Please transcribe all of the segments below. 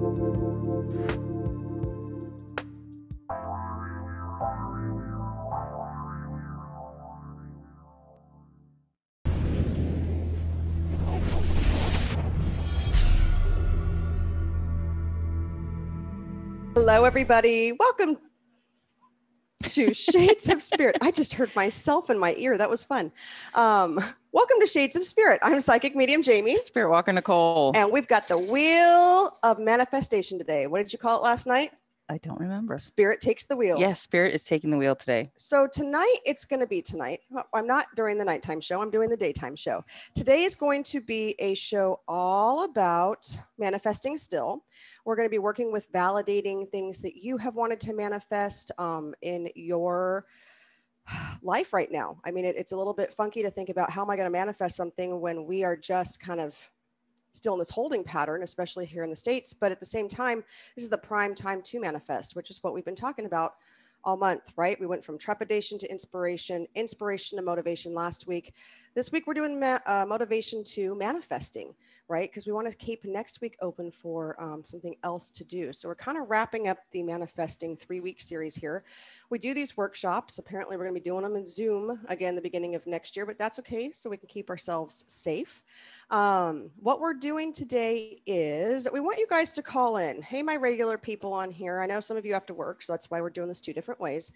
Hello, everybody. Welcome to Shades of Spirit. I just heard myself in my ear. That was fun. Welcome to Shades of Spirit. I'm Psychic Medium Jaime. Spiritwalker Nicole. And we've got the Wheel of Manifestation today. What did you call it last night? I don't remember. Spirit takes the wheel. Yes, Spirit is taking the wheel today. So tonight, it's going to be tonight. I'm not during the nighttime show. I'm doing the daytime show. Today is going to be a show all about manifesting still. We're going to be working with validating things that you have wanted to manifest in your life right now. I mean, it's a little bit funky to think about how am I going to manifest something when we are just kind of still in this holding pattern, especially here in the States. But at the same time, this is the prime time to manifest, which is what we've been talking about all month, right? We went from trepidation to inspiration to motivation last week. This week, we're doing motivation to manifesting, right? Because we want to keep next week open for something else to do. So we're kind of wrapping up the manifesting 3-week series here. We do these workshops. Apparently, we're going to be doing them in Zoom again, the beginning of next year, but that's okay. So we can keep ourselves safe. What we're doing today is we want you guys to call in. Hey, my regular people on here. I know some of you have to work, so that's why we're doing this 2 different ways.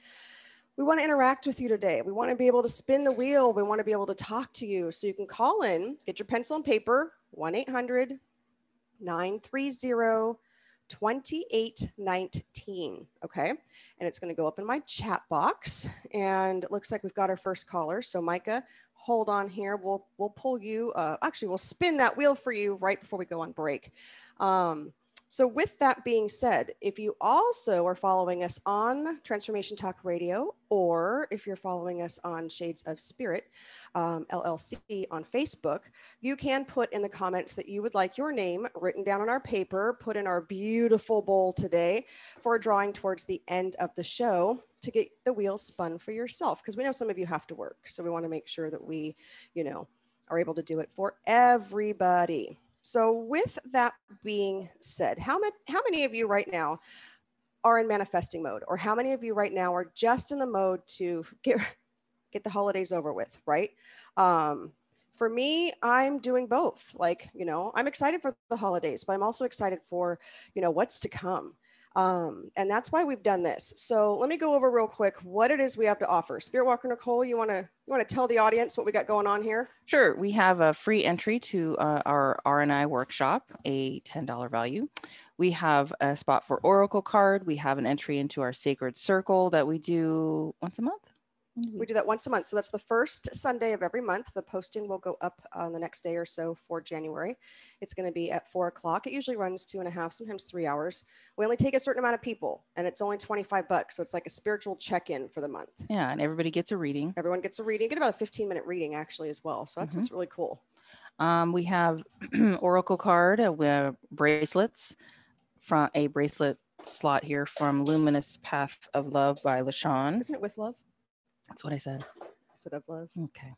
We want to interact with you today. We want to be able to spin the wheel. We want to be able to talk to you. So you can call in, get your pencil and paper, 1-800-930-2819. Okay. And it's going to go up in my chat box. And it looks like we've got our first caller. So Micah, hold on here. We'll pull you. Actually, we'll spin that wheel for you right before we go on break. So with that being said, if you also are following us on Transformation Talk Radio, or if you're following us on Shades of Spirit, LLC on Facebook, you can put in the comments that you would like your name written down on our paper, put in our beautiful bowl today for a drawing towards the end of the show to get the wheel spun for yourself. Because we know some of you have to work. So we want to make sure that we, are able to do it for everybody. So with that being said, how many of you right now are in manifesting mode? Or how many of you right now are just in the mode to get the holidays over with, right? For me, I'm doing both. I'm excited for the holidays, but I'm also excited for, what's to come. And that's why we've done this. So let me go over real quick what it is we have to offer. Spiritwalker Nicole, you want to tell the audience what we got going on here? Sure. We have a free entry to our R&I workshop, a $10 value. We have a spot for Oracle card. We have an entry into our Sacred Circle that we do once a month. We do that once a month. So that's the first Sunday of every month. The posting will go up on the next day or so for January. It's going to be at 4 o'clock. It usually runs 2.5, sometimes 3 hours. We only take a certain amount of people and it's only $25. So it's like a spiritual check-in for the month. Yeah. And everybody gets a reading. Everyone gets a reading. You get about a 15-minute reading actually as well. So that's what's really cool. We have Oracle card, we have bracelets, from a bracelet slot here from Luminous Path of Love by LaShawn. Isn't it with love? That's what I said. I said of love. Okay.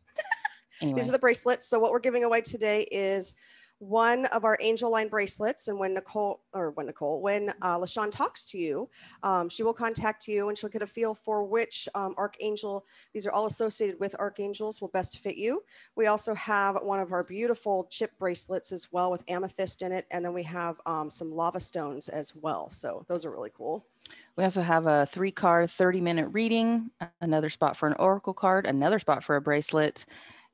Anyway. These are the bracelets. So what we're giving away today is one of our angel line bracelets. And when LaShawn talks to you, she will contact you and she'll get a feel for which archangel. These are all associated with archangels will best fit you. We also have one of our beautiful chip bracelets as well with amethyst in it. And then we have some lava stones as well. So those are really cool. We also have a 3-card 30-minute reading, another spot for an oracle card, another spot for a bracelet,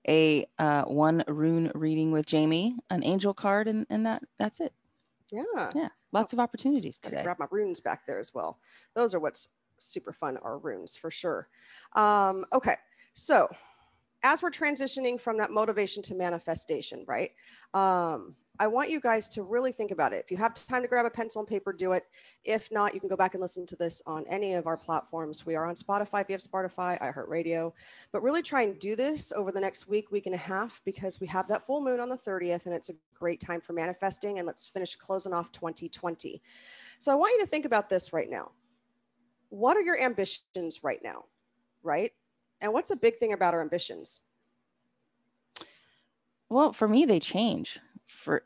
a 1 rune reading with Jaime, an angel card, and that's it. Yeah. Lots of opportunities today. Grab my runes back there as well. Those are what's super fun, are runes for sure. Okay, so as we're transitioning from that motivation to manifestation, right? I want you guys to really think about it. If you have time to grab a pencil and paper, do it. If not, you can go back and listen to this on any of our platforms. We are on Spotify, if you have Spotify, iHeartRadio, but really try and do this over the next week and a half, because we have that full moon on the 30th and it's a great time for manifesting. And let's finish closing off 2020. So I want you to think about this right now. What are your ambitions right now, right? And what's a big thing about our ambitions? Well, for me, they change.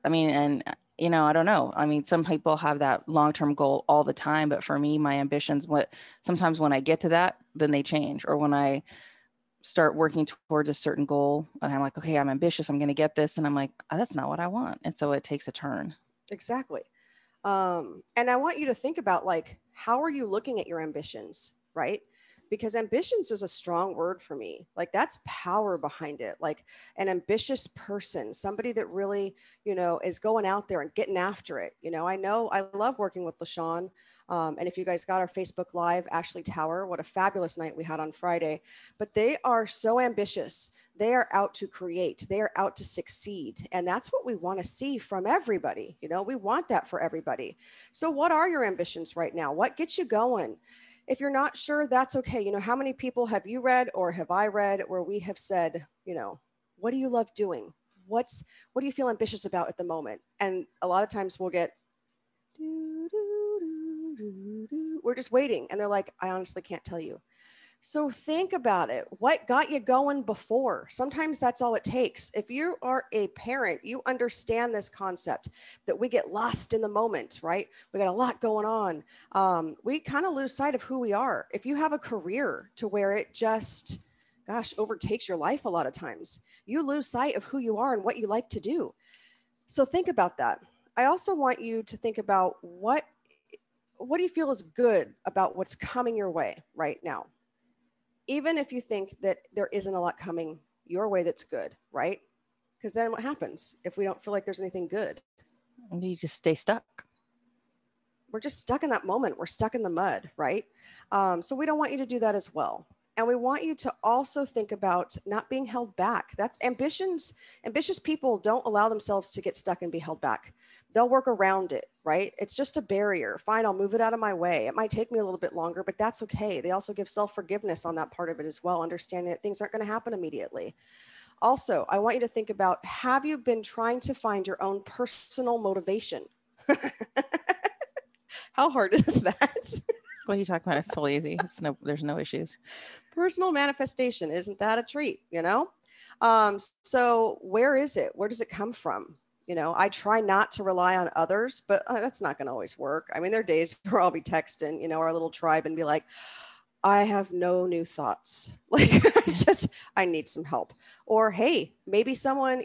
And you know, I don't know. I mean, some people have that long-term goal all the time, but for me, my ambitions, sometimes when I get to that, then they change. Or when I start working towards a certain goal and I'm like, okay, I'm ambitious, I'm going to get this. And I'm like, oh, that's not what I want. And so it takes a turn. Exactly. And I want you to think about, like, how are you looking at your ambitions, right? Because ambitions is a strong word for me. Like, that's power behind it. Like, an ambitious person, somebody that really, is going out there and getting after it. I know I love working with LaShawn. And if you guys got our Facebook Live, Ashley Tower, what a fabulous night we had on Friday. But they are so ambitious. They are out to create. They are out to succeed. And that's what we want to see from everybody. We want that for everybody. So what are your ambitions right now? What gets you going? If you're not sure, that's okay. How many people have you read or have I read where we have said, what do you love doing? What do you feel ambitious about at the moment? And a lot of times we'll get, we're just waiting. And they're like, I honestly can't tell you. So think about it. What got you going before? Sometimes that's all it takes. If you are a parent, you understand this concept that we get lost in the moment, right? We got a lot going on. We kind of lose sight of who we are. If you have a career to where it just, overtakes your life a lot of times, you lose sight of who you are and what you like to do. So think about that. I also want you to think about what do you feel is good about what's coming your way right now? Even if you think that there isn't a lot coming your way that's good, right? Because then what happens if we don't feel like there's anything good? You just stay stuck. We're just stuck in that moment. We're stuck in the mud, right? So we don't want you to do that as well. And we want you to also think about not being held back. That's ambitions. Ambitious people don't allow themselves to get stuck and be held back. They'll work around it, right? It's just a barrier. Fine, I'll move it out of my way. It might take me a little bit longer, but that's okay. They also give self-forgiveness on that part of it as well, understanding that things aren't going to happen immediately. Also, I want you to think about, have you been trying to find your own personal motivation? How hard is that? What are you talking about? It's totally easy. There's no issues. Personal manifestation. Isn't that a treat? So where is it? Where does it come from? I try not to rely on others, but that's not going to always work. I mean, there are days where I'll be texting, our little tribe and be like, I have no new thoughts. Like, I need some help. Or, hey, maybe someone,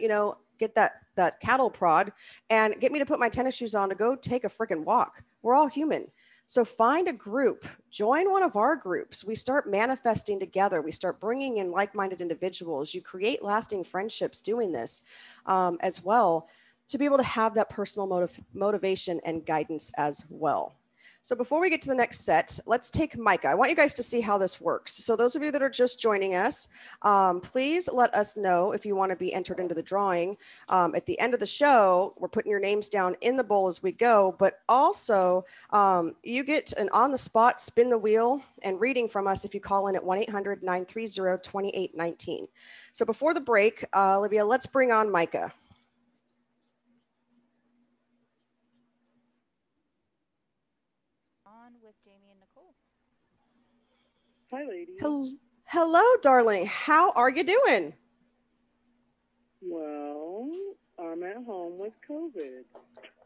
get that cattle prod and get me to put my tennis shoes on to go take a freaking walk. We're all human. So find a group, join one of our groups. We start manifesting together. We start bringing in like-minded individuals. You create lasting friendships doing this as well, to be able to have that personal motivation and guidance as well. So before we get to the next set, let's take Micah. I want you guys to see how this works. So those of you that are just joining us, please let us know if you want to be entered into the drawing. At the end of the show, we're putting your names down in the bowl as we go, but also you get an on-the-spot spin the wheel and reading from us if you call in at 1-800-930-2819. So before the break, Olivia, let's bring on Micah. With Jamie and Nicole. Hi, ladies. Hello, darling. How are you doing? Well, I'm at home with COVID.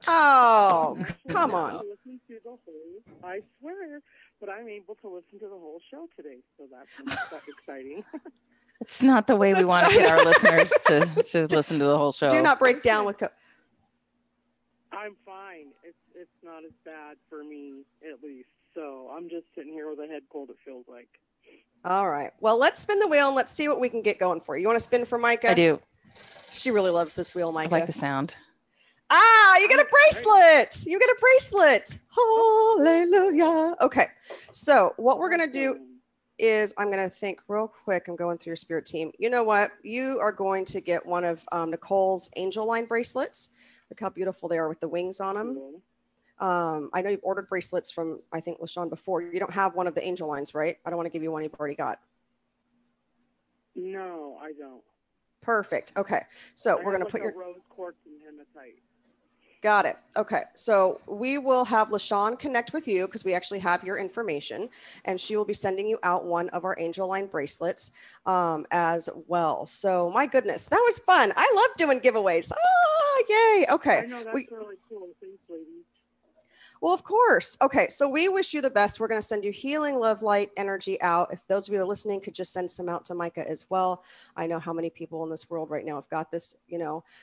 Oh, come on. Listen to the whole, I swear, but I'm able to listen to the whole show today, so that's exciting. It's not the way we want to get our listeners to listen to the whole show. Do not break down with COVID. I'm fine. It's not as bad for me, at least. So I'm just sitting here with a head cold, it feels like. All right. Well, let's spin the wheel and let's see what we can get going for you. You want to spin for Micah? I do. She really loves this wheel, Micah. I like the sound. Ah, you get a bracelet. You get a bracelet. Hallelujah. Okay. So what we're going to do is I'm going to think real quick. I'm going through your spirit team. You know what? You are going to get one of Nicole's angel line bracelets. Look how beautiful they are with the wings on them. I know you've ordered bracelets from, I think, LaShawn before. You don't have one of the angel lines, right? I don't want to give you one you've already got. No, I don't. Perfect. Okay. So we're going to put your rose quartz and hematite. Got it. Okay. So we will have LaShawn connect with you because we actually have your information, and she will be sending you out one of our Angel Line bracelets as well. So my goodness, that was fun. I love doing giveaways. Oh, yay. Okay. I know, that's really cool. Thanks, ladies. Well, of course. Okay. So we wish you the best. We're going to send you healing, love, light, energy out. If those of you that are listening could just send some out to Micah as well. I know how many people in this world right now have got this,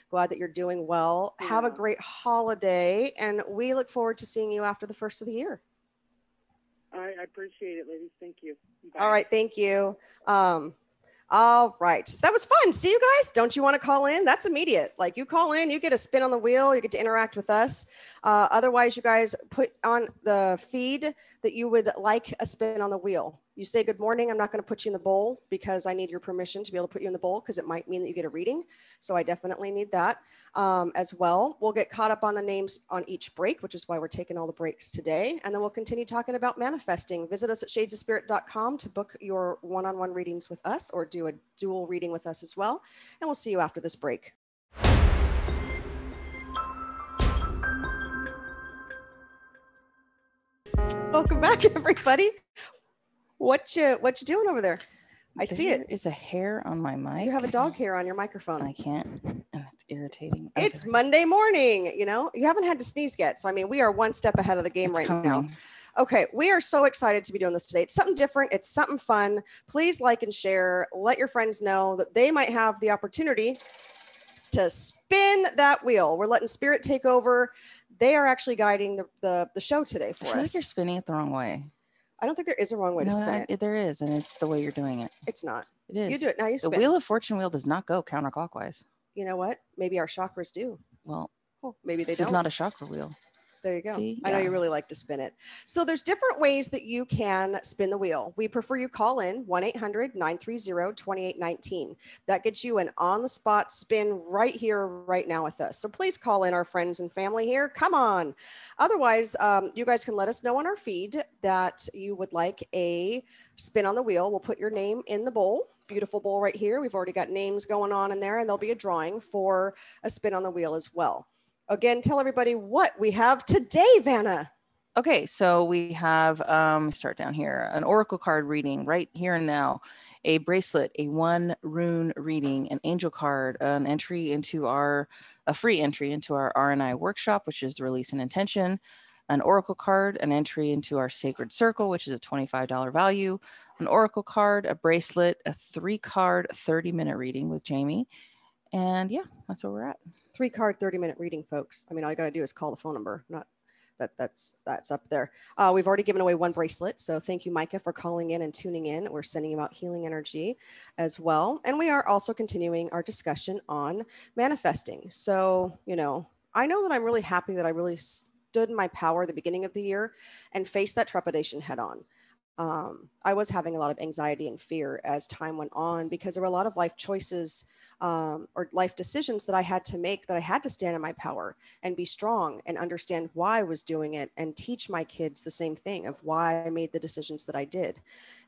glad that you're doing well. Yeah. Have a great holiday. And we look forward to seeing you after the first of the year. I appreciate it, ladies. Thank you. Bye. All right. Thank you. All right. So that was fun. See you guys. Don't you want to call in? That's immediate. Like you call in, you get a spin on the wheel, you get to interact with us. Otherwise, you guys put on the feed that you would like a spin on the wheel. You say good morning. I'm not going to put you in the bowl because I need your permission to be able to put you in the bowl because it might mean that you get a reading. So I definitely need that as well. We'll get caught up on the names on each break, which is why we're taking all the breaks today. And then we'll continue talking about manifesting. Visit us at shadesofspirit.com to book your one-on-one readings with us or do a dual reading with us as well. And we'll see you after this break. Welcome back, everybody. What you doing over there? I see it. It's a hair on my mic. You have a dog hair on your microphone. I can't, and it's irritating. It's Monday morning. You haven't had to sneeze yet. So, I mean, we are one step ahead of the game now. Okay. We are so excited to be doing this today. It's something different. It's something fun. Please like and share. Let your friends know that they might have the opportunity to spin that wheel. We're letting Spirit take over. They are actually guiding the show today for us. I feel like you're spinning it the wrong way. I don't think there is a wrong way to spin it. There is, and it's the way you're doing it. It's not. It is. You do it now. You spin. The Wheel of Fortune wheel does not go counterclockwise. You know what? Maybe our chakras do. Well, maybe they don't. This is not a chakra wheel. There you go. See? I know you really like to spin it. So there's different ways that you can spin the wheel. We prefer you call in 1-800-930-2819. That gets you an on-the-spot spin right here, right now with us. So please call in our friends and family here. Come on. Otherwise, you guys can let us know on our feed that you would like a spin on the wheel. We'll put your name in the bowl. Beautiful bowl right here. We've already got names going on in there, and there'll be a drawing for a spin on the wheel as well. Again, tell everybody what we have today, Vanna. Okay, so we have, start down here, an oracle card reading right here and now, a bracelet, a 1 rune reading, an angel card, a free entry into our R&I workshop, which is the release and intention, an oracle card, an entry into our sacred circle, which is a $25 value, an oracle card, a bracelet, a 3-card 30-minute reading with Jaime. And yeah, that's where we're at. 3-card 30-minute reading, folks. I mean, all you got to do is call the phone number. Not that's up there. We've already given away 1 bracelet. So thank you, Micah, for calling in and tuning in. We're sending you out healing energy as well. And we are also continuing our discussion on manifesting. So, I know that I'm really happy that I really stood in my power at the beginning of the year and faced that trepidation head on. I was having a lot of anxiety and fear as time went on because there were a lot of life choices or life decisions that I had to make, that I had to stand in my power and be strong and understand why I was doing it and teach my kids the same thing of why I made the decisions that I did.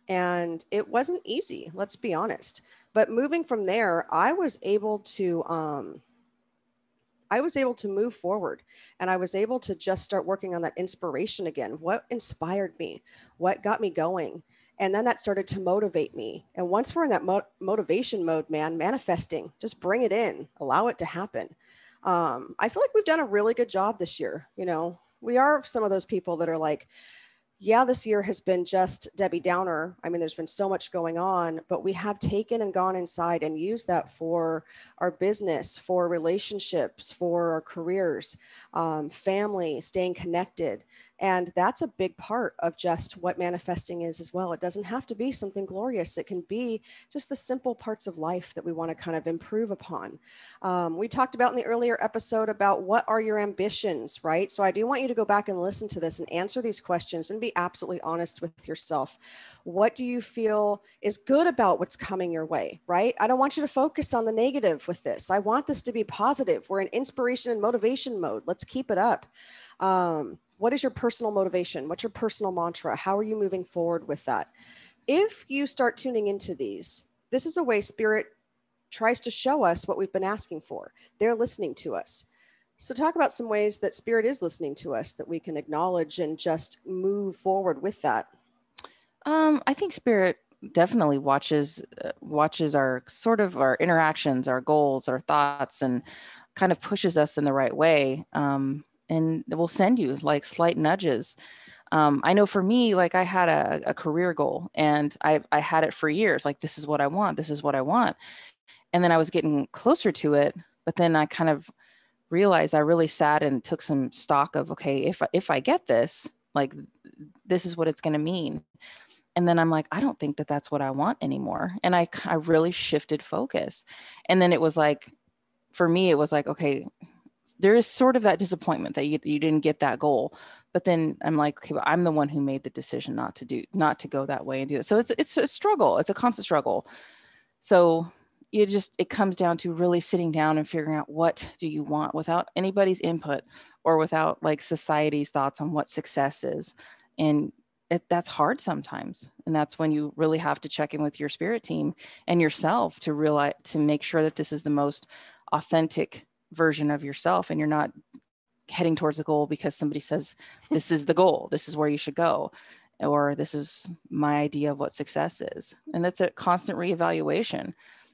And it wasn't easy, let's be honest. But moving from there, I was able to move forward, and I was able to just start working on that inspiration again. What inspired me? What got me going? And then that started to motivate me. And once we're in that motivation mode, man, manifesting, just bring it in, allow it to happen. I feel like we've done a really good job this year. We are some of those people that are like, yeah, this year has been just Debbie Downer. I mean, there's been so much going on, but we have taken and gone inside and used that for our business, for relationships, for our careers, family, staying connected. And that's a big part of just what manifesting is as well. It doesn't have to be something glorious. It can be just the simple parts of life that we want to kind of improve upon. We talked about in the earlier episode about what are your ambitions, right? So I do want you to go back and listen to this and answer these questions and be absolutely honest with yourself. What do you feel is good about what's coming your way, right? I don't want you to focus on the negative with this. I want this to be positive. We're in inspiration and motivation mode. Let's keep it up. What is your personal motivation? What's your personal mantra? How are you moving forward with that? If you start tuning into these, this is a way Spirit tries to show us what we've been asking for. They're listening to us. So talk about some ways that Spirit is listening to us that we can acknowledge and just move forward with that. I think Spirit definitely watches our sort of our interactions, our goals, our thoughts, and kind of pushes us in the right way. And it will send you like slight nudges. I know for me, like I had a career goal, and I had it for years. Like, this is what I want. This is what I want. And then I was getting closer to it, but then I kind of realized I really sat and took some stock of, okay, if I get this, like, this is what it's going to mean. And then I'm like, I don't think that that's what I want anymore. And I really shifted focus. And then it was like, for me, it was like, okay, there is sort of that disappointment that you didn't get that goal. But then I'm like, okay, but I'm the one who made the decision not to go that way and do that. So it's a struggle. It's a constant struggle. So it comes down to really sitting down and figuring out, what do you want, without anybody's input or without like society's thoughts on what success is. And that's hard sometimes. And that's when you really have to check in with your spirit team and yourself to make sure that this is the most authentic version of yourself. And you're not heading towards a goal because somebody says, this is the goal, this is where you should go, or this is my idea of what success is. And that's a constant reevaluation,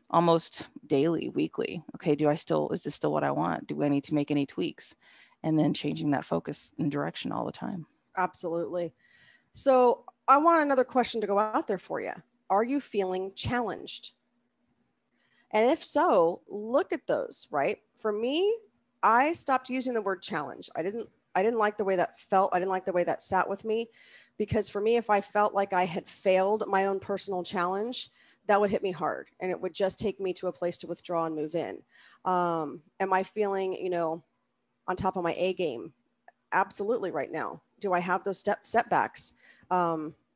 almost daily, weekly. Okay, is this still what I want? Do I need to make any tweaks? And then changing that focus and direction all the time. Absolutely. So I want another question to go out there for you. Are you feeling challenged? And if so, look at those, right? For me, I stopped using the word challenge. I didn't like the way that felt. I didn't like the way that sat with me, because for me, if I felt like I had failed my own personal challenge, that would hit me hard, and it would just take me to a place to withdraw and move in. Am I feeling, on top of my A game? Absolutely. Right now. Do I have those setbacks?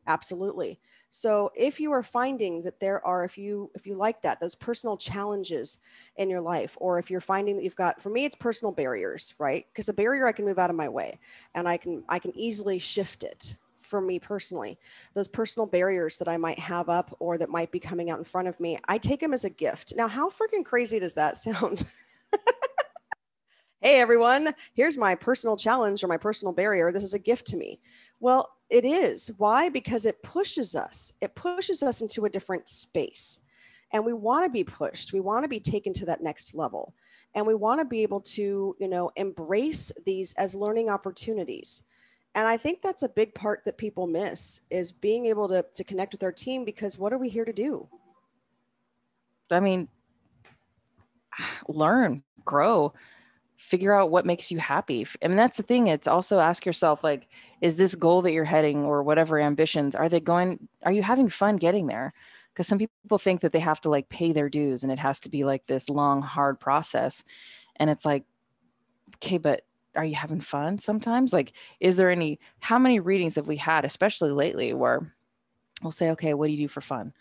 Absolutely. So if you are finding that there are, if you like that, those personal challenges in your life, or if you're finding that you've got, for me, it's personal barriers, right? Because a barrier I can move out of my way, and I can easily shift it. For me personally, those personal barriers that I might have up or that might be coming out in front of me, I take them as a gift. Now, how freaking crazy does that sound? Hey, everyone, here's my personal challenge or my personal barrier. This is a gift to me. Well, it is. Why? Because it pushes us. It pushes us into a different space. And we want to be pushed. We want to be taken to that next level. And we want to be able to, embrace these as learning opportunities. And I think that's a big part that people miss, is being able to connect with our team, because what are we here to do? I mean, learn, grow, figure out what makes you happy. I mean, that's the thing. It's also ask yourself, like, is this goal that you're heading, or whatever ambitions, are you having fun getting there? Because some people think that they have to like pay their dues and it has to be like this long, hard process. And it's like, okay, but are you having fun sometimes? Like, how many readings have we had, especially lately, where we'll say, okay, what do you do for fun?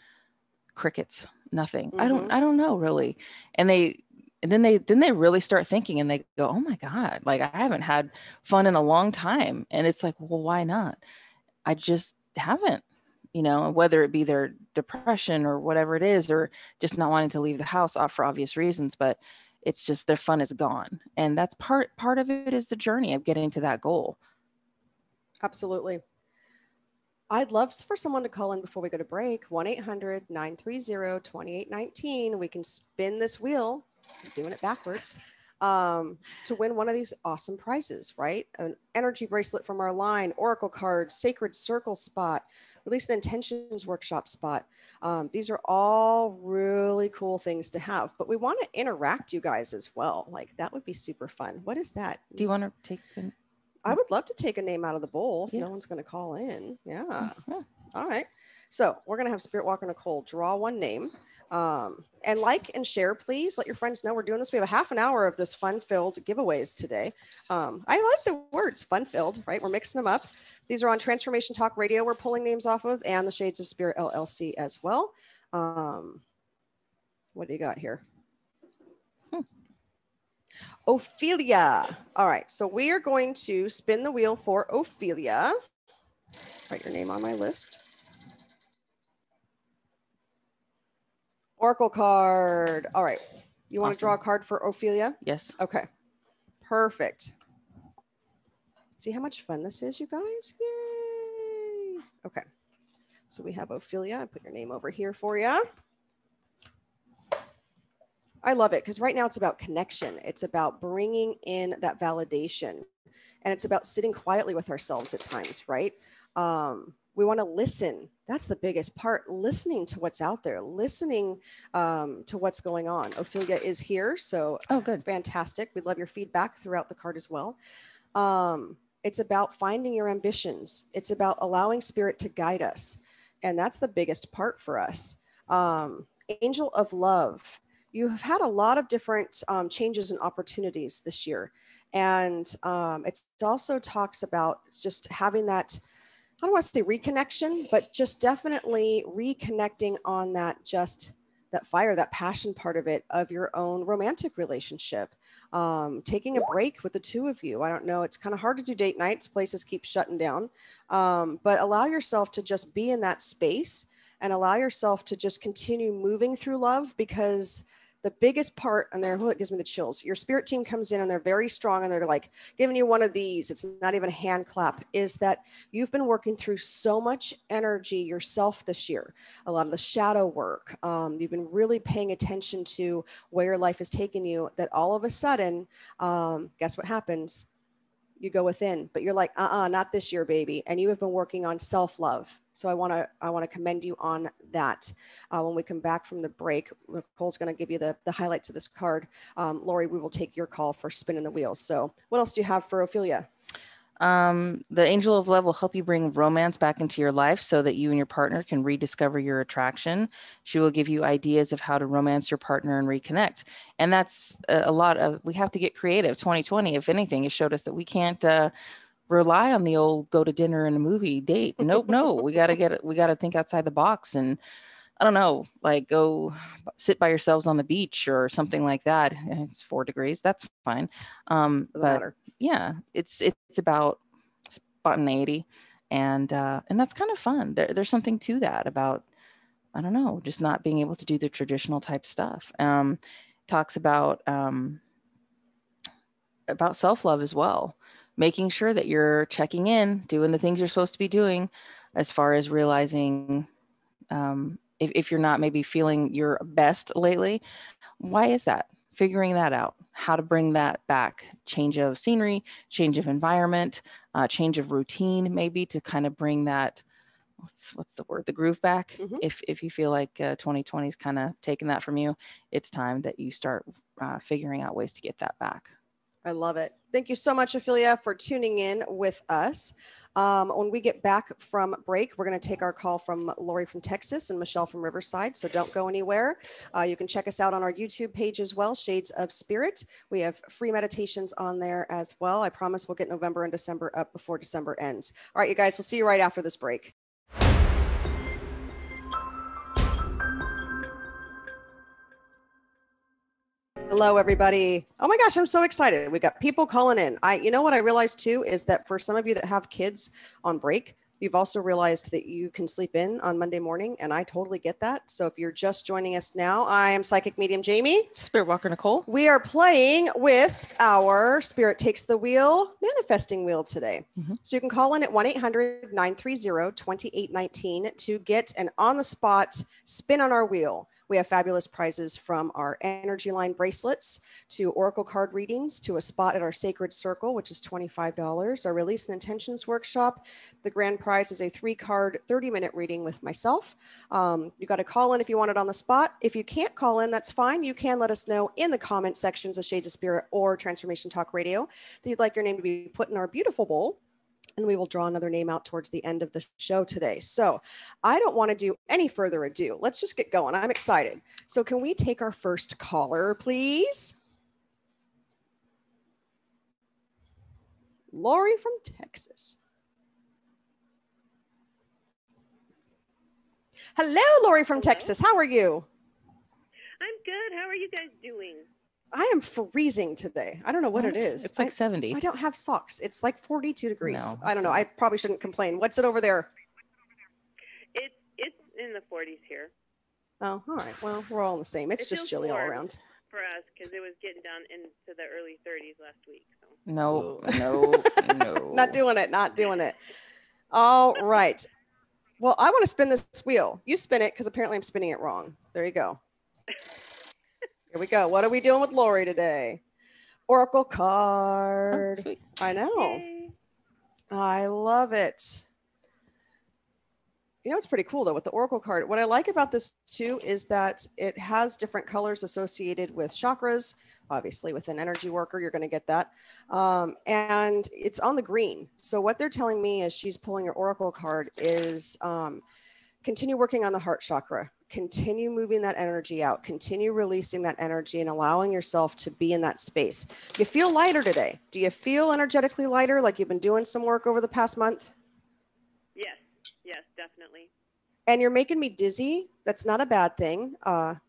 Crickets, nothing. Mm-hmm. I don't know really. And then they really start thinking, and they go, oh my God, like I haven't had fun in a long time. And it's like, well, why not? I just haven't, whether it be their depression or whatever it is, or just not wanting to leave the house for obvious reasons, but it's just their fun is gone. And that's part of it, is the journey of getting to that goal. Absolutely. I'd love for someone to call in before we go to break. 1-800-930-2819. We can spin this wheel, I'm doing it backwards, to win one of these awesome prizes, right? An energy bracelet from our line, oracle cards, sacred circle spot, release an intentions workshop spot. These are all really cool things to have, but we want to interact, you guys, as well. Like, that would be super fun. What is that? Do you want to take I would love to take a name out of the bowl if Yeah. no one's going to call in. Yeah. Yeah. All right. So we're going to have Spiritwalker Nicole draw one name. And like and share, please. Let your friends know we're doing this. We have a half an hour of this fun-filled giveaways today. I like the words fun-filled, right? We're mixing them up. These are on Transformation Talk Radio. We're pulling names off of, and the Shades of Spirit LLC as well. What do you got here? Ophelia. All right, so we are going to spin the wheel for Ophelia. Write your name on my list. Oracle card. All right, you want to draw a card for Ophelia? Yes. Okay, Perfect. See how much fun this is, you guys? Yay. Okay. So we have Ophelia. I put your name over here for you. I love it because right now it's about connection. It's about bringing in that validation, and it's about sitting quietly with ourselves at times, right? We want to listen. That's the biggest part, listening to what's out there, listening to what's going on. Ophelia is here, so Oh, good. fantastic. We'd love your feedback throughout the card as well. It's about finding your ambitions. It's about allowing spirit to guide us, and that's the biggest part for us. Angel of love. You have had a lot of different changes and opportunities this year. And it also talks about just having that, I don't want to say reconnection, but just definitely reconnecting on that, just that fire, that passion part of it, of your own romantic relationship. Taking a break with the two of you. I don't know. It's kind of hard to do date nights. Places keep shutting down. But allow yourself to just be in that space and allow yourself to just continue moving through love, because the biggest part, and there, it gives me the chills. Your spirit team comes in and they're very strong and they're like giving you one of these. It's not even a hand clap, is that you've been working through so much energy yourself this year. A lot of the shadow work. You've been really paying attention to where your life has taken you, that all of a sudden, guess what happens? You go within, but you're like, not this year, baby. And you have been working on self-love. So I want to commend you on that. When we come back from the break, Nicole's going to give you the highlights of this card. Lori, we will take your call for spinning the wheels. So what else do you have for Ophelia? The Angel of Love will help you bring romance back into your life so that you and your partner can rediscover your attraction. She will give you ideas of how to romance your partner and reconnect. And that's a lot of, we have to get creative. 2020, if anything, it showed us that we can't rely on the old go to dinner and a movie date. Nope. No, we got to think outside the box, and I don't know, like go sit by yourselves on the beach or something like that. It's 4 degrees. That's fine. Doesn't matter. Yeah, it's about spontaneity, and that's kind of fun. There's something to that about, I don't know, just not being able to do the traditional type stuff. Talks about self-love as well, making sure that you're checking in, doing the things you're supposed to be doing, as far as realizing if you're not maybe feeling your best lately, why is that? Figuring that out, how to bring that back, change of scenery, change of environment, change of routine, maybe to kind of bring that, what's the word, the groove back. Mm-hmm. If you feel like 2020 is kind of taking that from you, it's time that you start figuring out ways to get that back. I love it. Thank you so much, Ophelia, for tuning in with us. When we get back from break, we're going to take our call from Lori from Texas and Michelle from Riverside. So don't go anywhere. You can check us out on our YouTube page as well, Shades of Spirit. We have free meditations on there as well. I promise we'll get November and December up before December ends. All right, you guys, we'll see you right after this break. Hello, everybody. Oh my gosh, I'm so excited. We got people calling in. You know what I realized too is that for some of you that have kids on break, you've also realized that you can sleep in on Monday morning, and I totally get that. So if you're just joining us now, I am Psychic Medium Jaime. Spiritwalker Nicole. We are playing with our Spirit Takes the Wheel manifesting wheel today. Mm-hmm. So you can call in at 1-800-930-2819 to get an on-the-spot spin on our wheel. We have fabulous prizes from our energy line bracelets to oracle card readings to a spot at our sacred circle, which is $25. Our release and intentions workshop. The grand prize is a 3-card 30-minute reading with myself. You got to call in if you want it on the spot. If you can't call in, that's fine. You can let us know in the comment sections of Shades of Spirit or Transformation Talk Radio that you'd like your name to be put in our beautiful bowl. And we will draw another name out towards the end of the show today. So I don't want to do any further ado. Let's just get going. I'm excited. So can we take our first caller, please? Lori from Texas. Hello, Lori from Texas. How are you? I'm good. How are you guys doing? I am freezing today. I don't know what it is. It's like 70. I don't have socks. It's like 42 degrees. No, I don't know. I probably shouldn't complain. What's it over there? It's in the 40s here. Oh, all right. Well, we're all the same. It's just chilly all warm. around. for us because it was getting down into the early 30s last week. So. No. Not doing it. Not doing it. All right. Well, I want to spin this wheel. You spin it because apparently I'm spinning it wrong. There you go. Here we go. What are we doing with Lori today? Oracle card. Oh, sweet. I know. Yay. I love it. You know, it's pretty cool though with the Oracle card. What I like about this too is that it has different colors associated with chakras. Obviously, with an energy worker, you're going to get that. And it's on the green. So what they're telling me as she's pulling your Oracle card is continue working on the heart chakra. Continue moving that energy out. Continue releasing that energy and allowing yourself to be in that space. You feel lighter today. Do you feel energetically lighter, like you've been doing some work over the past month? Yes, definitely. And you're making me dizzy. That's not a bad thing,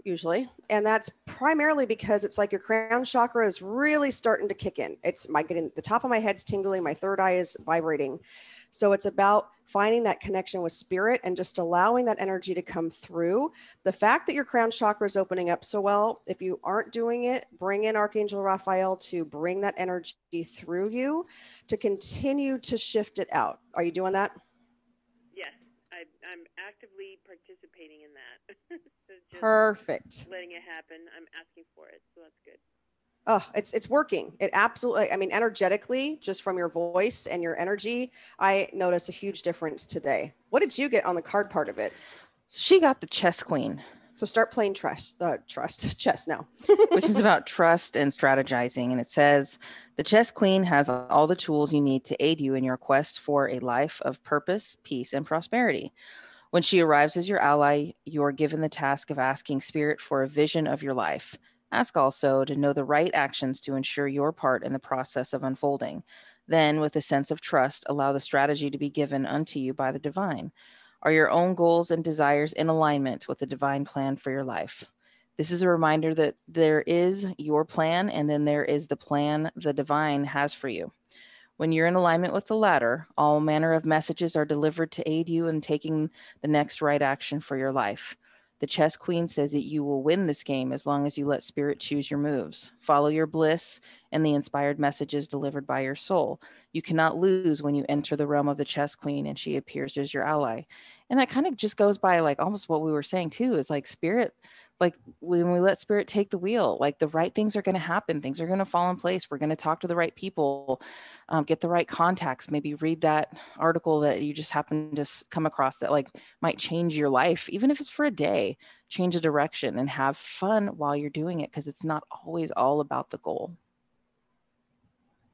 usually. And that's primarily because it's like your crown chakra is really starting to kick in. The top of my head's tingling. My third eye is vibrating. So it's about finding that connection with spirit and just allowing that energy to come through. The fact that your crown chakra is opening up so well, if you aren't doing it, bring in Archangel Raphael to bring that energy through you to continue to shift it out. Are you doing that? Yes, I'm actively participating in that. So just Perfect. letting it happen. I'm asking for it, so that's good. Oh, it's working. It absolutely, I mean, energetically, just from your voice and your energy, I notice a huge difference today. What did you get on the card part of it? So she got the chess queen. So start playing chess now. Which is about trust and strategizing. And it says, the chess queen has all the tools you need to aid you in your quest for a life of purpose, peace, and prosperity. When she arrives as your ally, you are given the task of asking spirit for a vision of your life. Ask also to know the right actions to ensure your part in the process of unfolding. Then, with a sense of trust, allow the strategy to be given unto you by the divine. Are your own goals and desires in alignment with the divine plan for your life? This is a reminder that there is your plan, and then there is the plan the divine has for you. When you're in alignment with the latter, all manner of messages are delivered to aid you in taking the next right action for your life. The chess queen says that you will win this game as long as you let spirit choose your moves. Follow your bliss and the inspired messages delivered by your soul. You cannot lose when you enter the realm of the chess queen and she appears as your ally. And that kind of just goes by like almost what we were saying too, is like spirit, like when we let spirit take the wheel, like the right things are going to happen. Things are going to fall in place. We're going to talk to the right people, get the right contacts, maybe read that article that you just happen to come across that like might change your life, even if it's for a day. Change a direction and have fun while you're doing it, because it's not always all about the goal.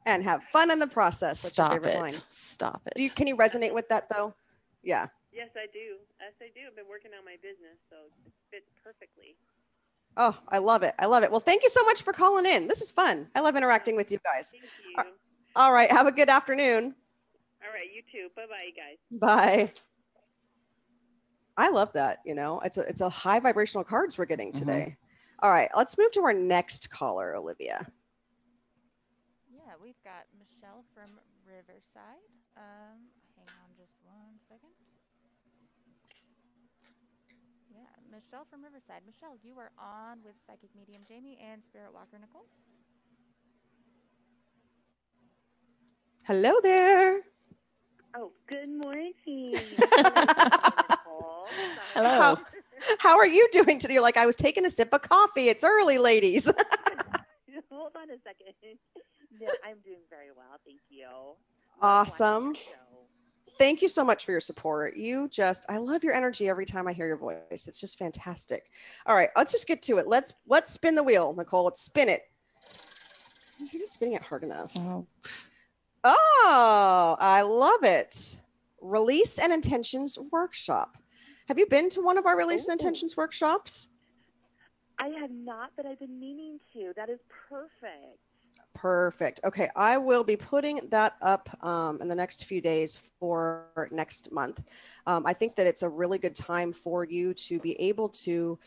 And have fun in the process. That's your favorite line. Stop it. Can you resonate with that though? Yeah. Yes, I do. Yes, I do. I've been working on my business, so it fits perfectly. Oh, I love it. I love it. Well, thank you so much for calling in. This is fun. I love interacting with you guys. Thank you. All right. Have a good afternoon. All right, you too. Bye-bye, guys. Bye. I love that. You know, it's a high vibrational cards we're getting today. All right. Let's move to our next caller, Olivia. Yeah, we've got Michelle from Riverside. Hang on just 1 second. Yeah, Michelle from Riverside. Michelle, you are on with Psychic Medium Jaime and Spiritwalker Nicole. Hello there. Oh, good morning. Hello. How are you doing today? You're like, I was taking a sip of coffee. It's early, ladies. Hold on a second. No, I'm doing very well. Thank you. Awesome. Thank you so much for your support. I love your energy every time I hear your voice. It's just fantastic. All right, let's just get to it. Let's spin the wheel, Nicole. Let's spin it. You're not spinning it hard enough. Oh, I love it. Release and Intentions Workshop. Have you been to one of our Release and Intentions workshops? I have not, but I've been meaning to. That is perfect. Perfect. Okay, I will be putting that up in the next few days for next month. I think that it's a really good time for you to be able to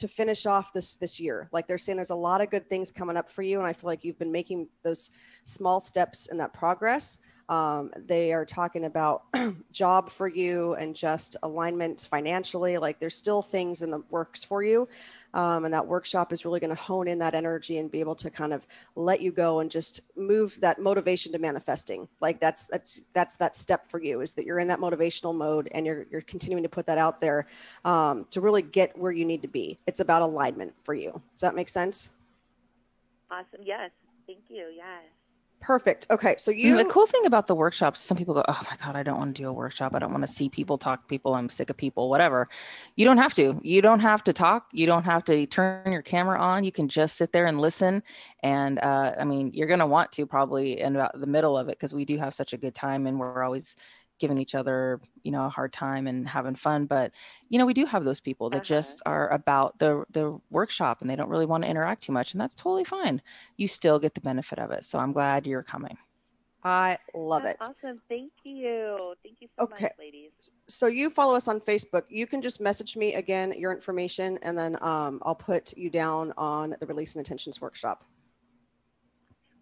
finish off this year. Like they're saying, there's a lot of good things coming up for you, and I feel like you've been making those small steps in that progress. They are talking about job for you and just alignment financially. Like there's still things in the works for you. And that workshop is really going to hone in that energy and be able to kind of let you go and just move that motivation to manifesting. Like that's that step for you, is that you're in that motivational mode and you're continuing to put that out there to really get where you need to be. It's about alignment for you. Does that make sense? Awesome. Yes. Thank you. Yes. Perfect. Okay. So The cool thing about the workshops, some people go, oh my God, I don't want to do a workshop. I don't want to see people, talk to people. I'm sick of people, whatever. You don't have to. You don't have to talk. You don't have to turn your camera on. You can just sit there and listen. And I mean, you're going to want to probably in about the middle of it, because we do have such a good time and we're always giving each other, a hard time and having fun. But, we do have those people that just are about the workshop and they don't really want to interact too much. And that's totally fine. You still get the benefit of it. So I'm glad you're coming. I love That's it. awesome. Thank you. Thank you so much, ladies. So you follow us on Facebook. You can just message me again, your information, and then I'll put you down on the Release and Intentions workshop.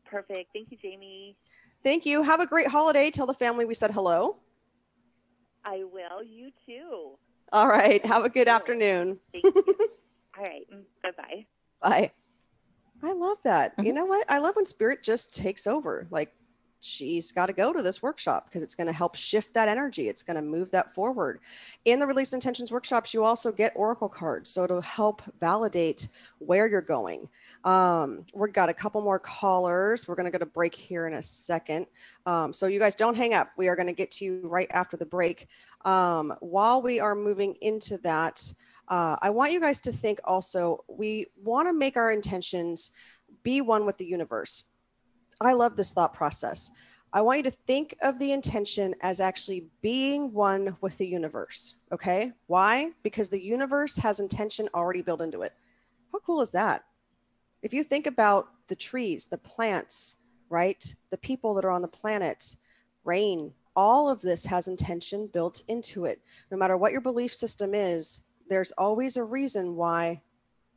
Perfect. Thank you, Jaime. Thank you. Have a great holiday. Tell the family we said hello. I will. You too. All right. Have a good afternoon. Thank you. All right. Bye-bye. Bye. I love that. You know what? I love when spirit just takes over. Like, she's got to go to this workshop because it's going to help shift that energy. It's going to move that forward. In the Release Intentions workshops, you also get oracle cards. So it'll help validate where you're going. We've got a couple more callers. We're going to go to break here in a second. So you guys don't hang up. We are going to get to you right after the break. While we are moving into that, I want you guys to think also, we want to make our intentions be one with the universe. I love this thought process. I want you to think of the intention as actually being one with the universe. Okay. Why? Because the universe has intention already built into it. How cool is that? If you think about the trees, the plants, right? The people that are on the planet, rain, all of this has intention built into it. No matter what your belief system is, there's always a reason why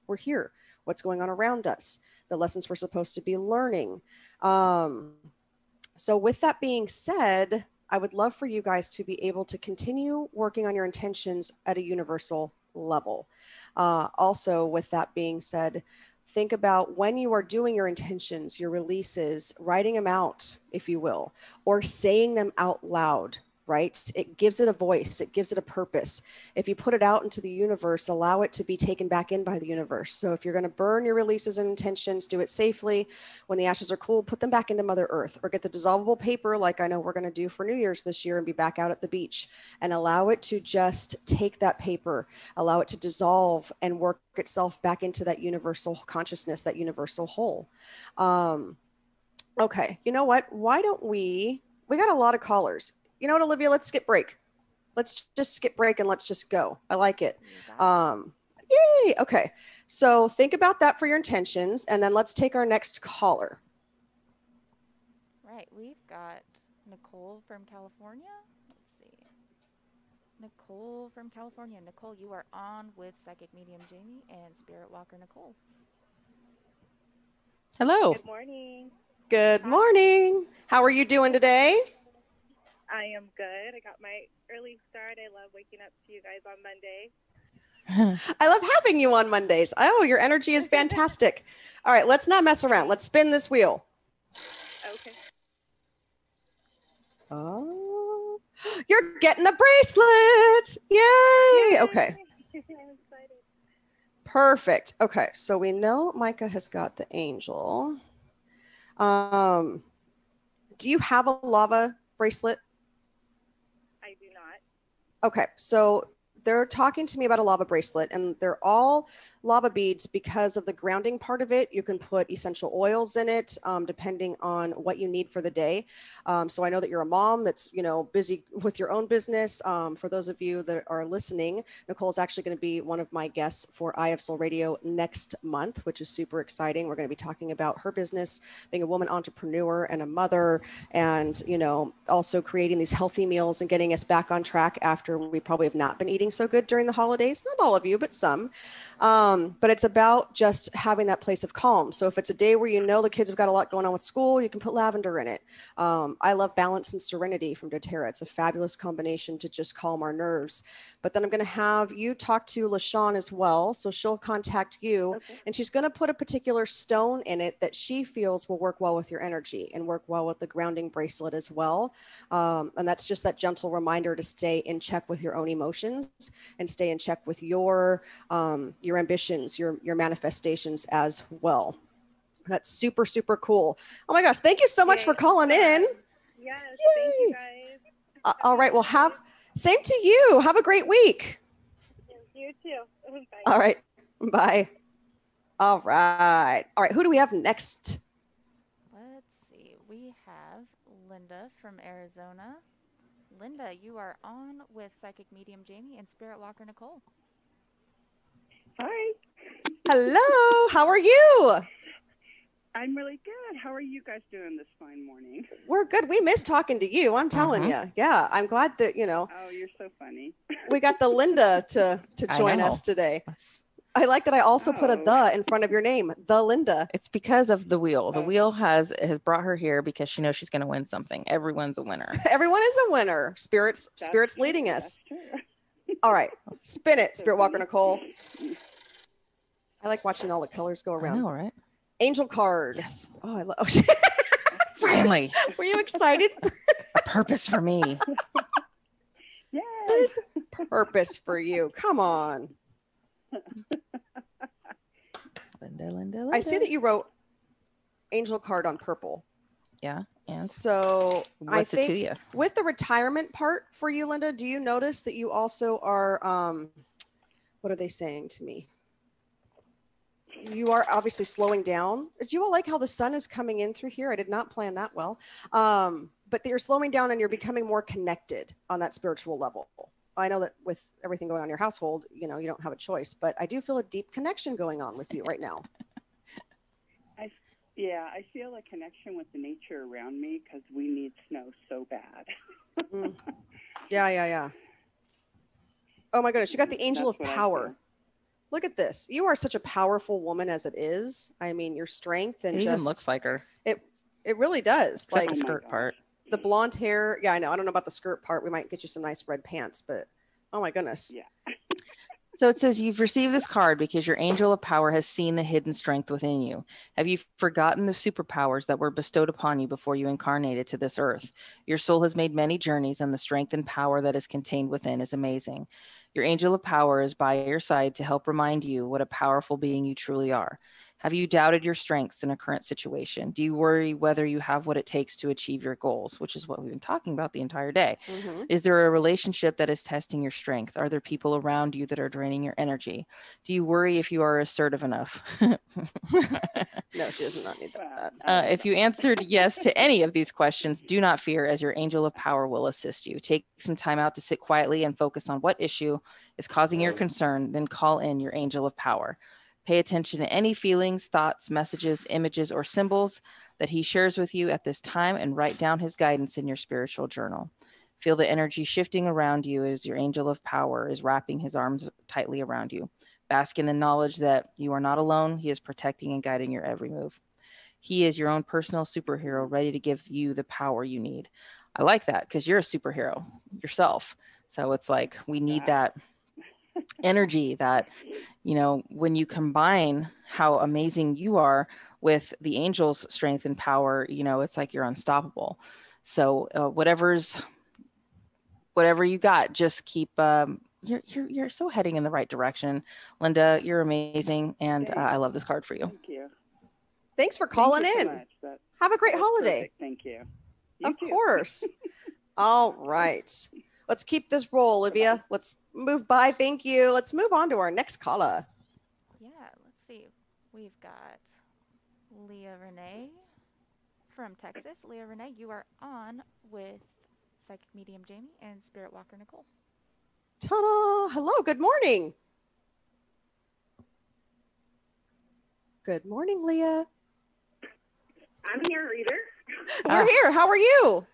we're here, what's going on around us, the lessons we're supposed to be learning. So with that being said, I would love for you guys to be able to continue working on your intentions at a universal level. Also, with that being said, think about when you are doing your intentions, your releases, writing them out, if you will, or saying them out loud, right? It gives it a voice. It gives it a purpose. If you put it out into the universe, allow it to be taken back in by the universe. So if you're going to burn your releases and intentions, do it safely. When the ashes are cool, put them back into Mother Earth, or get the dissolvable paper like I know we're going to do for New Year's this year and be back out at the beach, and allow it to just take that paper, allow it to dissolve and work itself back into that universal consciousness, that universal whole. Okay. You know what? Why don't we got a lot of callers. You know what, Olivia, let's skip break. Let's just skip break and let's just go. I like it. Yay. Okay. So think about that for your intentions, and then let's take our next caller. Right. We've got Nicole from California. Let's see. Nicole from California. Nicole, you are on with Psychic Medium Jaime and Spiritwalker Nicole. Hello. Good morning. Good morning. How are you doing today? I am good. I got my early start. I love waking up to you guys on Monday. I love having you on Mondays. Oh, your energy is fantastic. All right, let's not mess around. Let's spin this wheel. Okay. Oh, you're getting a bracelet. Yay. Okay. I'm excited. Perfect. Okay, so we know Micah has got the angel. Do you have a lava bracelet? I do not. Okay, so they're talking to me about a lava bracelet, and they're all lava beads because of the grounding part of it. You can put essential oils in it, depending on what you need for the day. So I know that you're a mom that's, busy with your own business. For those of you that are listening, Nicole is actually going to be one of my guests for Eye of Soul Radio next month, which is super exciting. We're going to be talking about her business, being a woman entrepreneur and a mother, and, also creating these healthy meals and getting us back on track after we probably have not been eating so good during the holidays. Not all of you, but some. But it's about just having that place of calm. So if it's a day where you know the kids have got a lot going on with school, you can put lavender in it. I love balance and serenity from doTERRA. It's a fabulous combination to just calm our nerves. But then I'm going to have you talk to LaShawn as well. So she'll contact you, and she's going to put a particular stone in it that she feels will work well with your energy and work well with the grounding bracelet as well. And that's just that gentle reminder to stay in check with your own emotions and stay in check with your ambitions, your manifestations as well. That's super, super cool. Oh my gosh. Thank you so much for calling in. Yes, Yay. thank you guys. All right. Well, same to you. Have a great week. You too. Bye. All right. Bye. All right. All right. Who do we have next? Let's see. We have Linda from Arizona. Linda, you are on with Psychic Medium Jaime and Spiritwalker Nicole. Hi. Hello. How are you? I'm really good. How are you guys doing this fine morning? We're good. We miss talking to you. I'm telling you. Yeah. I'm glad that, Oh, you're so funny. we got the Linda to join us today. I like that I also put a "the" in front of your name, the Linda. It's because of the wheel. The wheel has brought her here because she knows she's going to win something. Everyone's a winner. Everyone is a winner. Spirits leading us. All right. Spin it, Spiritwalker Nicole. I like watching all the colors go around. I know, right? Angel card. Yes. Oh, I love. Finally. Were you excited? A purpose for me. There's purpose for you. Come on. Linda. I see that you wrote angel card on purple. Yeah. And so what's I it think to you? with the retirement part for you, Linda, do you notice that you also are, what are they saying to me? You are obviously slowing down. Do you all like how the sun is coming in through here? I did not plan that well. But you're slowing down and you're becoming more connected on that spiritual level. I know that with everything going on in your household, you don't have a choice, but I do feel a deep connection going on with you right now. I feel a connection with the nature around me because we need snow so bad. Yeah. Oh my goodness. You got the angel of power. Look at this. You are such a powerful woman as it is. I mean, your strength and it even looks like her. It really does. Except the skirt part. The blonde hair. Yeah, I know. I don't know about the skirt part. We might get you some nice red pants, but oh my goodness. Yeah. So it says you've received this card because your angel of power has seen the hidden strength within you. Have you forgotten the superpowers that were bestowed upon you before you incarnated to this earth? Your soul has made many journeys, and the strength and power that is contained within is amazing. Your angel of power is by your side to help remind you what a powerful being you truly are. Have you doubted your strengths in a current situation? Do you worry whether you have what it takes to achieve your goals, which is what we've been talking about the entire day? Mm-hmm. Is there a relationship that is testing your strength? Are there people around you that are draining your energy? Do you worry if you are assertive enough? No, she does not need that. If you answered yes to any of these questions, do not fear, as your angel of power will assist you. Take some time out to sit quietly and focus on what issue is causing your concern, then call in your angel of power. Pay attention to any feelings, thoughts, messages, images, or symbols that he shares with you at this time and write down his guidance in your spiritual journal. Feel the energy shifting around you as your angel of power is wrapping his arms tightly around you. Bask in the knowledge that you are not alone. He is protecting and guiding your every move. He is your own personal superhero, ready to give you the power you need. I like that because you're a superhero yourself. So it's like we need that energy that, when you combine how amazing you are with the angel's strength and power, it's like you're unstoppable. So whatever you got, just keep, you're so heading in the right direction. Linda, you're amazing. And I love this card for you. Thank you. Thanks for calling in. So Have a great holiday. Perfect. Thank you. Of course. All right. Let's keep this roll, Olivia. Let's move by. Thank you. Let's move on to our next caller. Yeah, let's see. We've got Leah Renee from Texas. Leah Renee, you are on with Psychic Medium Jaime and Spiritwalker Nicole. Ta-da! Hello. Good morning. Good morning, Leah. I'm here, reader. We're here. How are you?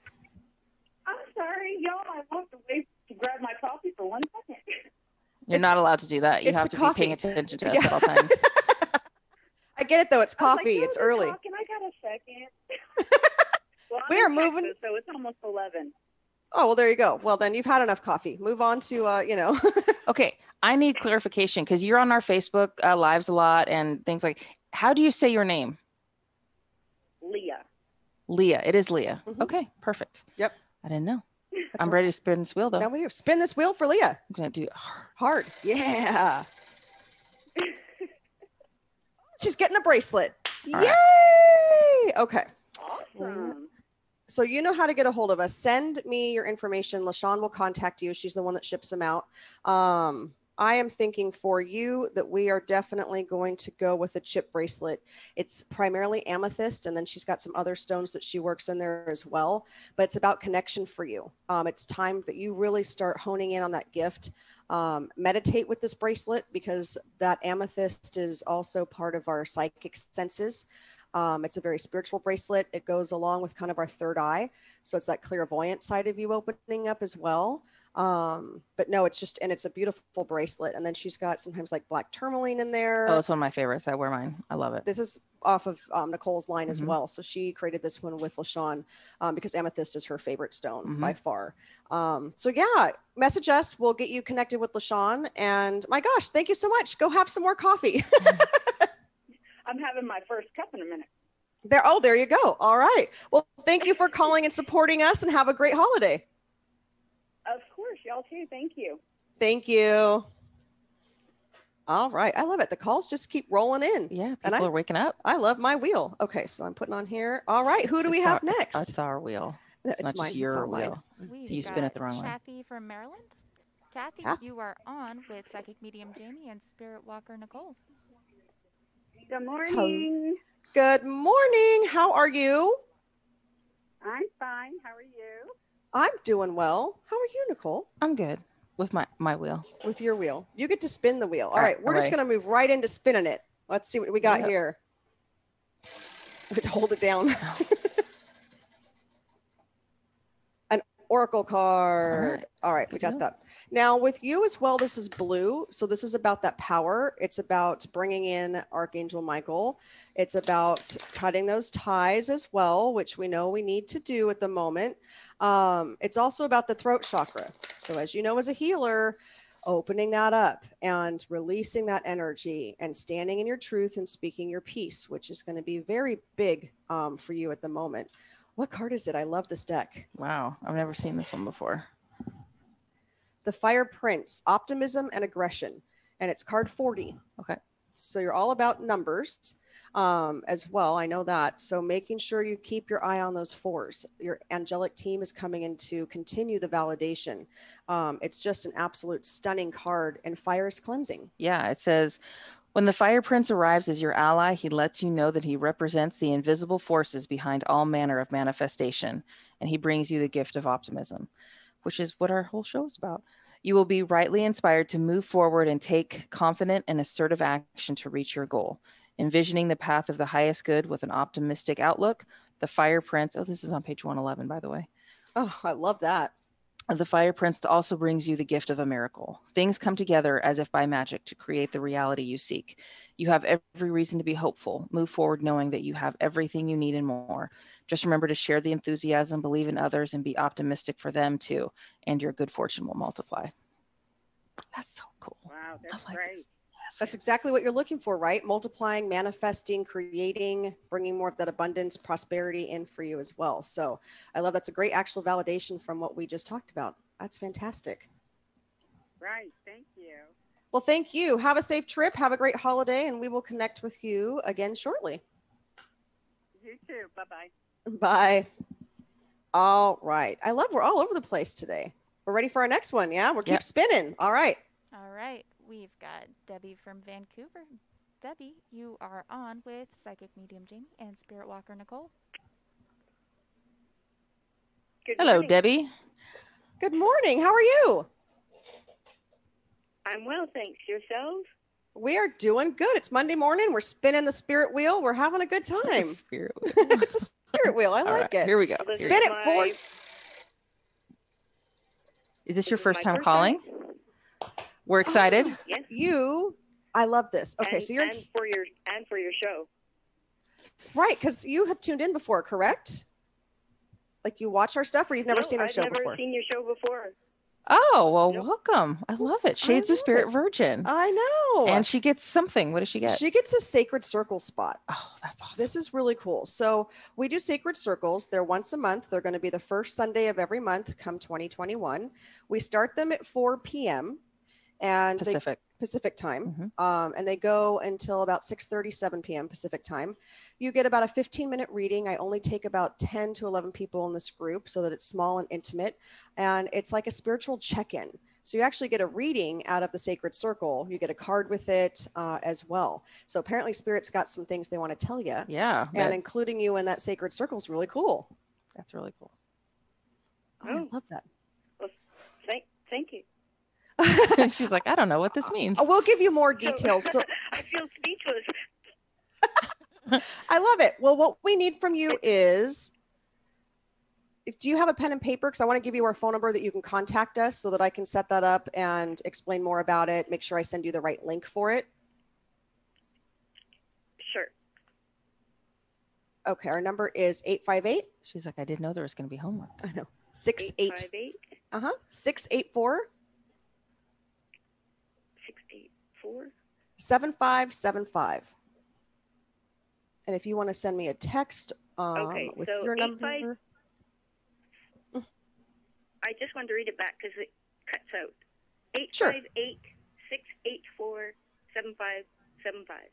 I'm sorry, y'all. I walked away to grab my coffee for 1 second. You're not allowed to do that. You it's have the to be paying coffee. attention to us at all times. I get it though. It's I was like, coffee. "No, It's they're early. talking. I got a second." Well, I'm We are in moving. Texas, so it's almost 11. Oh, well, there you go. Well, then you've had enough coffee. Move on to, Okay, I need clarification because you're on our Facebook lives a lot and things like. How do you say your name? Leah. Leah. It is Leah. Mhm. Okay, perfect. Yep. I didn't know. That's I'm right. ready to spin this wheel though. Now we do. Spin this wheel for Leah. I'm gonna do it Hard. Yeah. She's getting a bracelet. All Yay! right. Okay. Awesome. So you know how to get a hold of us. Send me your information. LaShawn will contact you. She's the one that ships them out. I am thinking for you that we are definitely going to go with a chip bracelet. It's primarily amethyst, and then she's got some other stones that she works in there as well. But it's about connection for you. It's time that you really start honing in on that gift. Meditate with this bracelet because that amethyst is also part of our psychic senses. It's a very spiritual bracelet. It goes along with kind of our third eye. So it's that clairvoyant side of you opening up as well. But no, it's just, and it's a beautiful bracelet. And then she's got sometimes like black tourmaline in there. Oh, it's one of my favorites. I wear mine. I love it. This is off of Nicole's line as Mhm. well. So she created this one with LaShawn because amethyst is her favorite stone Mhm. by far. So yeah, message us. We'll get you connected with LaShawn. And my gosh, thank you so much. Go have some more coffee. I'm having my first cup in a minute. There you go. All right. Well, thank you for calling and supporting us and have a great holiday. Of course, y'all too. Thank you. Thank you. All right. I love it. The calls just keep rolling in. Yeah, And people are waking up. I love my wheel. Okay, so I'm putting on here. All right. Who do we It's have our- next? It's our wheel. It's not mine. just It's your all mine. wheel. We've You spin it got the wrong way. Kathy from Maryland. Kathy, Kath? you are on with Psychic Medium Jamie and Spiritwalker Nicole. Good morning. Good morning. How are you? I'm fine. How are you? I'm doing well. How are you, Nicole? I'm good with my wheel. With your wheel. You get to spin the wheel. All All right. right, We're just away. going to move right into spinning it. Let's see what we got Yep. here. Hold it down. An oracle card. All right. We Good to got go. that. Now with you as well, this is blue. So this is about that power. It's about bringing in Archangel Michael. It's about cutting those ties as well, which we know we need to do at the moment. It's also about the throat chakra. So as you know, as a healer, opening that up and releasing that energy and standing in your truth and speaking your peace, which is going to be very big for you at the moment. What card is it? I love this deck. Wow, I've never seen this one before. The Fire Prince, Optimism and Aggression. And it's card 40. Okay. So you're all about numbers as well. I know that. So making sure you keep your eye on those fours. Your angelic team is coming in to continue the validation. It's just an absolute stunning card, and fire is cleansing. Yeah, it says, when the Fire Prince arrives as your ally, he lets you know that he represents the invisible forces behind all manner of manifestation, and he brings you the gift of optimism, which is what our whole show is about. You will be rightly inspired to move forward and take confident and assertive action to reach your goal. Envisioning the path of the highest good with an optimistic outlook, the Fire Prince, oh, this is on page 111, by the way. Oh, I love that. The Fire Prince also brings you the gift of a miracle. Things come together as if by magic to create the reality you seek. You have every reason to be hopeful. Move forward knowing that you have everything you need and more. Just remember to share the enthusiasm, believe in others, and be optimistic for them too. And your good fortune will multiply. That's so cool. Wow, I that's like great. this. Yes. That's exactly what you're looking for, right? Multiplying, manifesting, creating, bringing more of that abundance, prosperity in for you as well. So I love that's a great actual validation from what we just talked about. That's fantastic. Right. Thank you. Well, thank you. Have a safe trip. Have a great holiday, and we will connect with you again shortly. You too. Bye-bye. Bye. All right. I love we're all over the place today. We're ready for our next one. Yeah, we'll keep Yep. spinning. All right. All right, we've got Debbie from Vancouver. Debbie, you are on with Psychic Medium Jamie and Spiritwalker Nicole. Good Hello, morning. Debbie. Good morning. How are you? I'm well, thanks. Yourself? We are doing good. It's Monday morning. We're spinning the spirit wheel. We're having a good time. Spirit. It's a spirit wheel. I All like right, it. here we go. This Spin is it my- forward. Is this your is first my time calling? We're excited. Yes. I love this. Okay, and, so you're and for your show. right, because you have tuned in before, correct? Like you watch our stuff, or you've never seen our show before? I've never seen your show before. Oh, well, Nope. welcome. I love it. Shades of Spirit Virgin. I know. And she gets something. What does she get? She gets a sacred circle spot. Oh, that's awesome. This is really cool. So we do sacred circles. They're once a month. They're going to be the first Sunday of every month come 2021. We start them at 4 p.m. and Pacific time. And they go until about 6:30, 7 p.m. Pacific time. You get about a 15-minute reading. I only take about 10 to 11 people in this group so that it's small and intimate. And it's like a spiritual check-in. So you actually get a reading out of the sacred circle. You get a card with it as well. So apparently Spirit's got some things they want to tell you. Yeah. And including you in that sacred circle is really cool. That's really cool. Oh, I love that. Well, thank you. She's like, I don't know what this means. We'll give you more details. So I feel speechless. I love it. Well, what we need from you is, do you have a pen and paper? Because I want to give you our phone number that you can contact us so that I can set that up and explain more about it. Make sure I send you the right link for it. Sure. Okay. Our number is 858. She's like, I didn't know there was going to be homework. I know. 684. 684. 7575. And if you want to send me a text with so your number. I just wanted to read it back because it cuts out. 858-684-7575.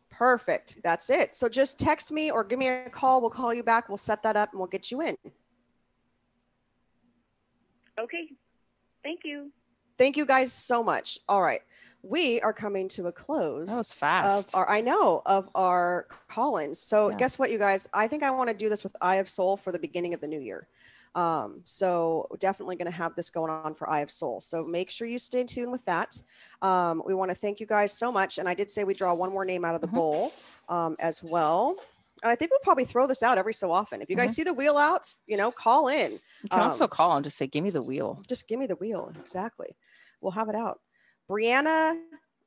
Perfect. That's it. So just text me or give me a call. We'll call you back. We'll set that up and we'll get you in. Okay. Thank you. Thank you guys so much. All right. We are coming to a close. That was fast. Of our call-ins. So guess what, you guys? I think I want to do this with Eye of Soul for the beginning of the new year. So definitely going to have this going on for Eye of Soul. So make sure you stay tuned with that. We want to thank you guys so much. And I did say we draw one more name out of the bowl as well. And I think we'll probably throw this out every so often. If you guys see the wheel out, call in. You can also call and just say, give me the wheel. Just give me the wheel. Exactly. We'll have it out. Brianna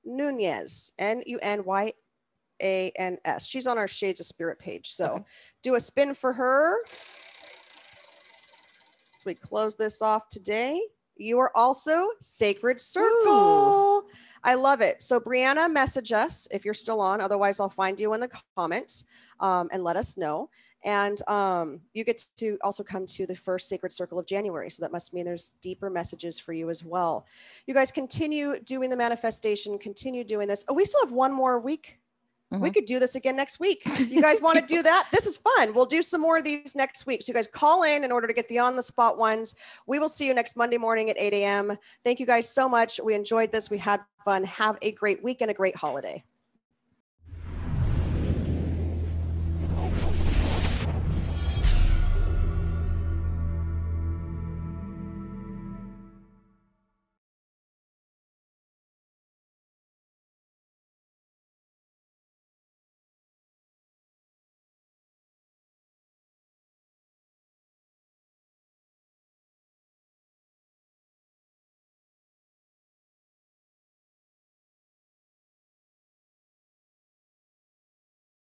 Nunez, Nunyans. She's on our Shades of Spirit page. So do a spin for her. So we close this off today. You are also Sacred Circle. Ooh. I love it. So Brianna, message us if you're still on. Otherwise, I'll find you in the comments and let us know. And you get to also come to the first Sacred Circle of January. So that must mean there's deeper messages for you as well. You guys continue doing the manifestation, continue doing this. Oh, we still have one more week. We could do this again next week. You guys want to do that? This is fun. We'll do some more of these next week. So you guys call in order to get the on-the-spot ones. We will see you next Monday morning at 8 a.m. Thank you guys so much. We enjoyed this. We had fun. Have a great week and a great holiday.